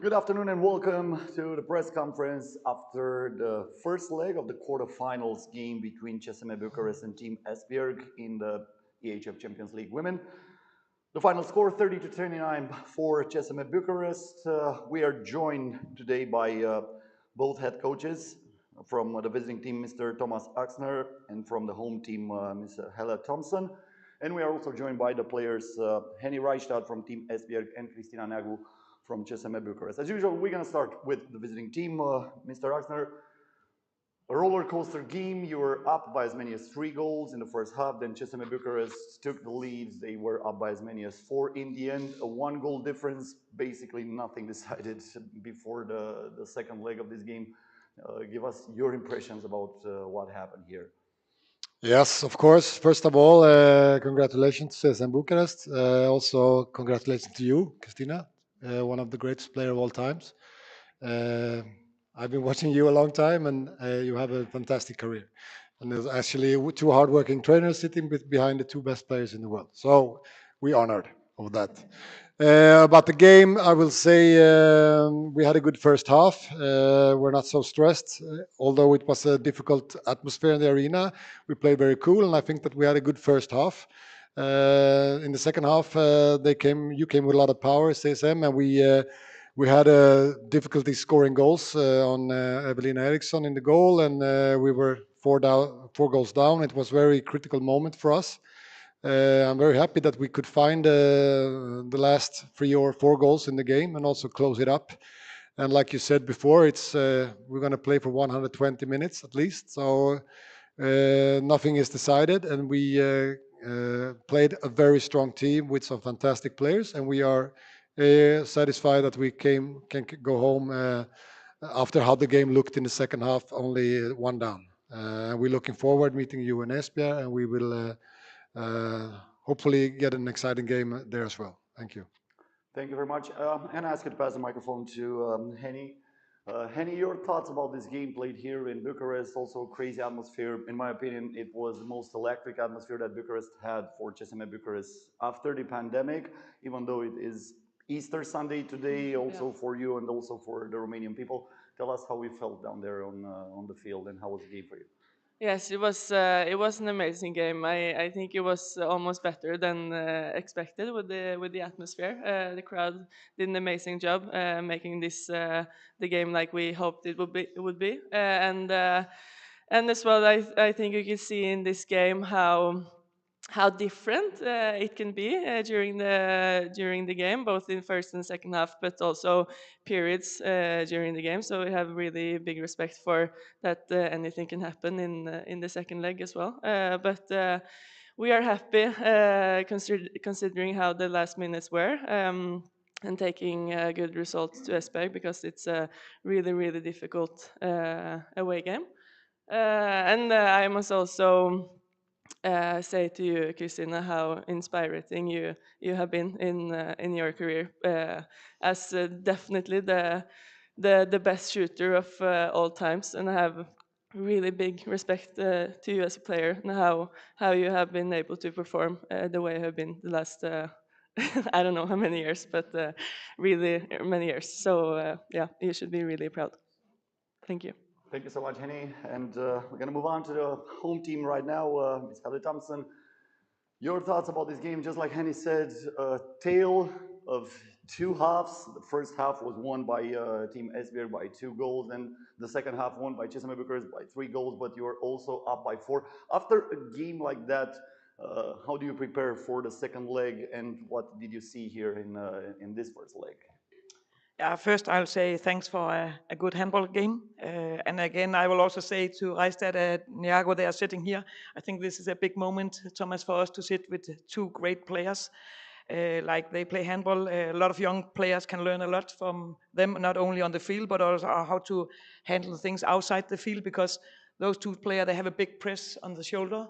Good afternoon and welcome to the press conference after the first leg of the quarterfinals game between CSM Bucuresti and Team Esbjerg in the EHF Champions League Women. The final score 30-29 for CSM Bucuresti. We are joined today by both head coaches from the visiting team, Mr. Tomas Axner, and from the home team, Mr. Helle Thomsen. And we are also joined by the players Henny Reistad from Team Esbjerg and Cristina Neagu from CSM Bucuresti. As usual, we're going to start with the visiting team. Mr. Axner, a roller coaster game. You were up by as many as 3 goals in the first half. Then CSM Bucuresti took the lead. They were up by as many as 4 in the end. A 1-goal difference, basically nothing decided before the second leg of this game. Give us your impressions about what happened here. Yes, of course. First of all, congratulations to CSM Bucuresti. Also, congratulations to you, Cristina, one of the greatest players of all times. I've been watching you a long time, and you have a fantastic career. And there's actually 2 hardworking trainers sitting behind the 2 best players in the world. So we're honored of that. About the game, I will say we had a good first half. We're not so stressed, although it was a difficult atmosphere in the arena. We played very cool, and I think that we had a good first half. In the second half, you came with a lot of power, CSM, and we had a difficulty scoring goals on Evelina Eriksson in the goal, and we were 4 goals down. It was a very critical moment for us. I'm very happy that we could find the last 3 or 4 goals in the game and also close it up. And like you said before, it's we're going to play for 120 minutes at least. So nothing is decided, and we played a very strong team with some fantastic players, and we are satisfied that we can go home after how the game looked in the second half, only 1 down. We're looking forward meeting you in Esbjerg, and we will hopefully get an exciting game there as well. Thank you. Thank you very much. And I ask you to pass the microphone to Henny. Henny, your thoughts about this game played here in Bucharest? Also, crazy atmosphere. In my opinion, it was the most electric atmosphere that Bucharest had for CSM Bucuresti after the pandemic, even though it is Easter Sunday today, also for you and also for the Romanian people. Tell us how we felt down there on the field and how was the game for you? Yes, it was an amazing game. I think it was almost better than expected with the atmosphere. The crowd did an amazing job making this the game like we hoped it would be. And as well, I think you can see in this game how different it can be during the game, both in first and second half, but also periods during the game. So we have really big respect for that. Anything can happen in the second leg as well. But we are happy considering how the last minutes were. And taking good results to Esbjerg, because it's a really difficult away game. And I must also say to you, Cristina, how inspiring you have been in your career, as definitely the best shooter of all times, and I have really big respect to you as a player and how you have been able to perform the way you have been the last I don't know how many years, but really many years. So yeah, you should be really proud. Thank you. Thank you so much, Henny. And we're going to move on to the home team right now. Ms. Helle Thomsen, your thoughts about this game? Just like Henny said, a tale of 2 halves. The first half was won by Team Esbjerg by 2 goals, and the second half won by CSM Bucuresti by 3 goals, but you were also up by 4. After a game like that, how do you prepare for the second leg, and what did you see here in this first leg? Yeah, first I'll say thanks for a good handball game. And again, I will also say to Reistad and Neagu, they are sitting here. I think this is a big moment, Thomas, for us to sit with 2 great players. Like they play handball. A lot of young players can learn a lot from them, not only on the field, but also how to handle things outside the field, because those 2 players, they have a big press on the shoulder,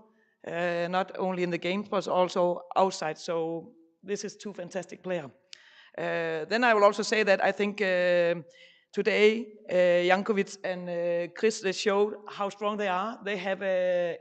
not only in the games, but also outside. So this is 2 fantastic players. Then I will also say that I think today, Jankovic and Chris, they showed how strong they are. They have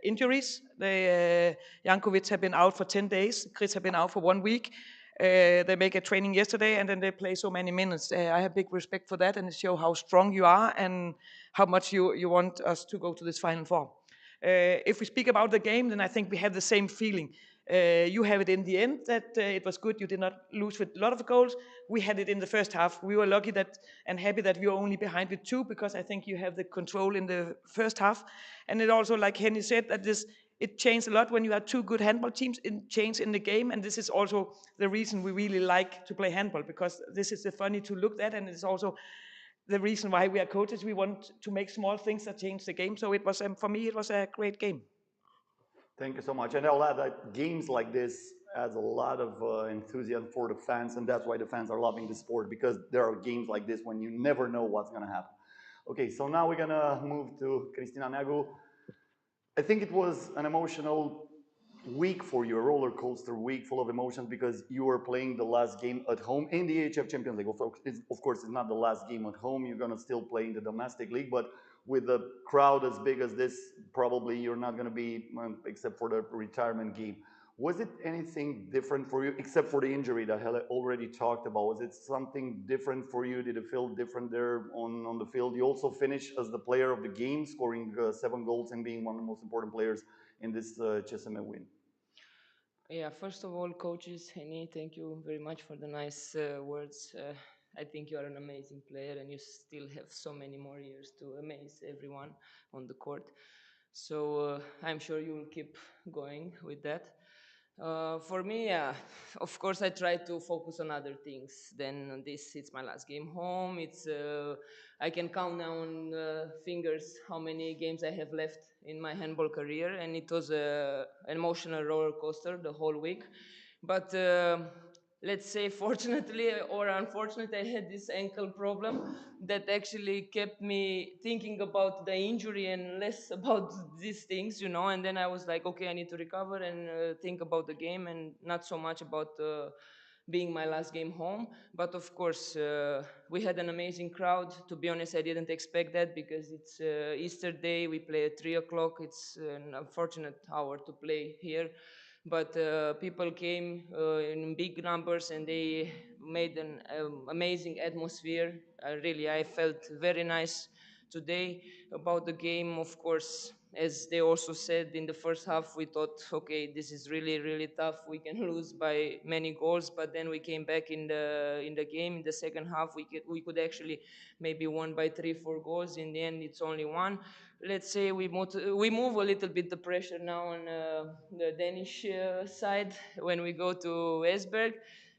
injuries. Jankovic have been out for 10 days. Chris have been out for 1 week. They make a training yesterday, and then they play so many minutes. I have big respect for that, and it shows how strong you are and how much you want us to go to this Final Four. If we speak about the game, then I think we have the same feeling. You have it in the end that it was good. You did not lose with a lot of goals. We had it in the first half. We were lucky that and happy that we were only behind with 2, because I think you have the control in the first half. And it also, like Henny said, that it changed a lot when you had 2 good handball teams. It changed in the game, and this is also the reason we really like to play handball, because this is the funny to look at, and it's also the reason why we are coaches. We want to make small things that change the game. So it was, for me, it was a great game. Thank you so much. And I'll add that games like this adds a lot of enthusiasm for the fans, and that's why the fans are loving the sport, because there are games like this when you never know what's going to happen. Okay, so now we're going to move to Cristina Neagu. I think it was an emotional week for you, a roller coaster week full of emotions, because you were playing the last game at home in the EHF Champions League. Of course, it's not the last game at home. You're going to still play in the domestic league, but with a crowd as big as this, probably you're not going to be, except for the retirement game. Was it anything different for you, except for the injury that Helle already talked about? Was it something different for you? Did it feel different there on the field? You also finished as the player of the game, scoring 7 goals and being one of the most important players in this CSM win. Yeah, first of all, coaches, Henny, thank you very much for the nice words. I think you are an amazing player, and you still have so many more years to amaze everyone on the court. So I'm sure you will keep going with that. For me, yeah, of course, I try to focus on other things than this. It's my last game home. I can count now on fingers how many games I have left in my handball career, and it was an emotional roller coaster the whole week. But let's say, fortunately or unfortunately, I had this ankle problem that actually kept me thinking about the injury and less about these things, and then I was like, okay, I need to recover and think about the game and not so much about being my last game home. But of course, we had an amazing crowd. To be honest, I didn't expect that, because it's Easter day. We play at 3 o'clock. It's an unfortunate hour to play here, but people came in big numbers, and they made an amazing atmosphere. I felt very nice today about the game. Of course, as they also said, in the first half we thought, okay, this is really, really tough, we can lose by many goals, but then we came back in the game. In the second half we could actually maybe won by 3-4 goals. In the end, it's only 1. Let's say we move a little bit the pressure now on the Danish side when we go to Esbjerg.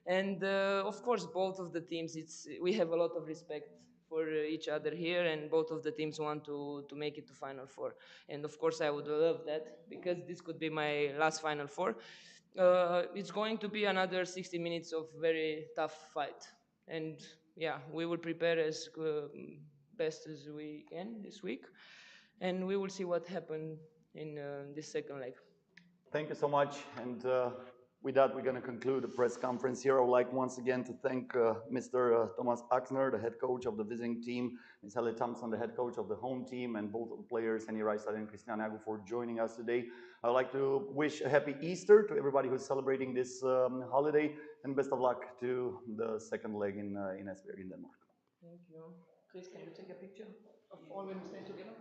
And of course, both of the teams, we have a lot of respect for each other here, and both of the teams want to make it to Final Four. And of course, I would love that, because this could be my last Final Four. It's going to be another 60 minutes of very tough fight. And yeah, we will prepare as best as we can this week, and we will see what happened in this second leg. Thank you so much. And with that, we're going to conclude the press conference here. I would like once again to thank Mr. Tomas Axner, the head coach of the visiting team, Ms. Helle Thomsen, the head coach of the home team, and both of the players, Henny, Reistad, and Cristina Neagu, for joining us today. I would like to wish a happy Easter to everybody who's celebrating this holiday, and best of luck to the second leg in Esbjerg in Denmark. Thank you. Chris, can you take a picture of all when we stay together?